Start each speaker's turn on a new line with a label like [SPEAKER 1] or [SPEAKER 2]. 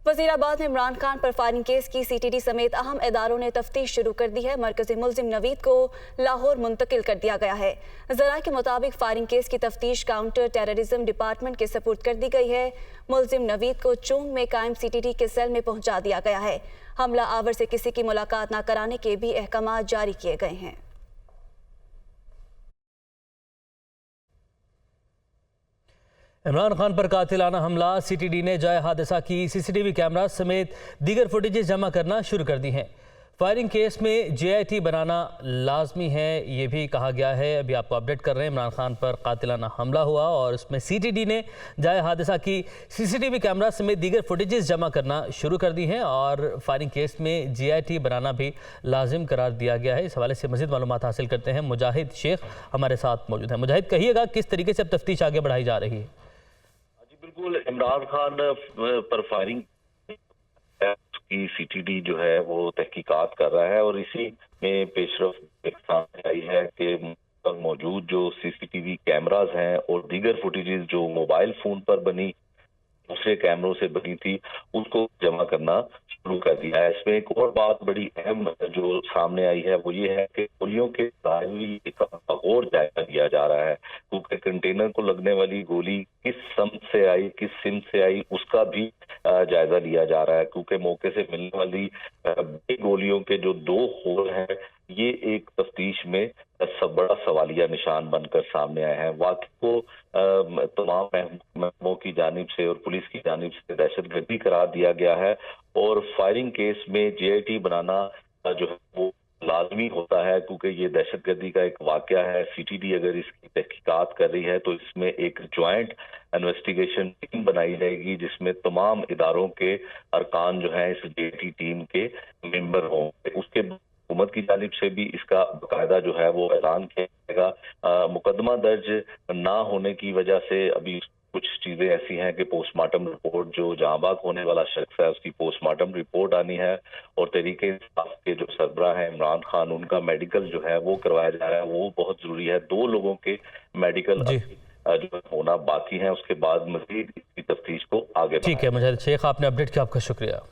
[SPEAKER 1] वज़ीराबाद में इमरान खान पर firing case की CTD समेत अहम इदारों ने तफ्तीश शुरू कर दी है। मरकज़ी मुल्ज़िम नवीद को लाहौर मुंतकिल कर दिया गया है। ज़राए के मुताबिक फायरिंग केस की तफ्तीश काउंटर टेररिज्म डिपार्टमेंट के सपुर्द कर दी गई है। मुल्ज़िम नवीद को चुंग में कायम CTD के सेल में पहुंचा दिया गया है। हमला आवर से किसी की मुलाकात न कराने के भी अहकाम जारी किए गए हैं।
[SPEAKER 2] इमरान खान पर कातिलाना हमला, CTD ने जाए हादसा की CCTV कैमरा समेत दीगर फुटेजेस जमा करना शुरू कर दी हैं। फायरिंग केस में JIT बनाना लाजमी है, ये भी कहा गया है। अभी आपको अपडेट कर रहे हैं, इमरान खान पर कातिलाना हमला हुआ और उसमें CTD ने जाए हादसा की CCTV कैमरा समेत दीगर फुटेजेस जमा करना शुरू कर दी हैं और फायरिंग केस में JIT बनाना भी लाजिम करार दिया गया है। इस हवाले से मज़ीद मालूमात हासिल करते हैं। मुजाहिद शेख हमारे साथ मौजूद हैं। मुजाहिद, कहिएगा किस तरीके से अब तफ्तीश आगे बढ़ाई जा रही है?
[SPEAKER 3] बिल्कुल, इमरान खान पर फायरिंग की CTD जो है वो तहकीकात कर रहा है और इसी में पेशरफ सामने आई है कि मौजूद जो CCTV कैमरास हैं और दीगर फुटेजेस जो मोबाइल फोन पर बनी दूसरे कैमरों से बनी थी उसको जमा करना शुरू कर दिया है। इसमें एक और बात बड़ी अहम जो सामने आई है वो ये है कि गोलियों के दायरे का और जायजा लिया जा रहा है, क्योंकि कंटेनर को लगने वाली गोली किस समत से आई, किस सिम से आई, उसका भी जायजा लिया जा रहा है, क्योंकि मौके से मिलने वाली गोलियों के जो 2 होल हैं ये एक तफ्तीश में सब बड़ा सवालिया निशान बनकर सामने आए हैं। वाकई को तमाम महकमों की जानिब से और पुलिस की जानिब से दहशतगर्दी करार दिया गया है और फायरिंग केस में JIT बनाना जो है वो लाजमी होता है, क्योंकि ये दहशतगर्दी का एक वाकया है। CTD अगर इसकी तहकीकात कर रही है तो इसमें एक ज्वाइंट इन्वेस्टिगेशन टीम बनाई जाएगी जिसमें तमाम इदारों के अरकान जो हैं इस JIT टीम के मेंबर होंगे। उसके हुकूमत की जानिब से भी इसका बाकायदा जो है वो ऐलान किया जाएगा। मुकदमा दर्ज ना होने की वजह से अभी कुछ चीजें ऐसी हैं कि पोस्टमार्टम रिपोर्ट जो जहांबाग होने वाला शख्स है उसकी पोस्टमार्टम रिपोर्ट आनी है और तहरीक इंसाफ के जो सरबराह हैं इमरान खान, उनका मेडिकल जो है वो करवाया जा रहा है। वो बहुत जरूरी है। 2 लोगों के मेडिकल जो होना बाकी है, उसके बाद मजीद इसकी तफ्तीश को आगे।
[SPEAKER 2] ठीक है मुजाहिद शेख, आपने अपडेट किया, आपका शुक्रिया।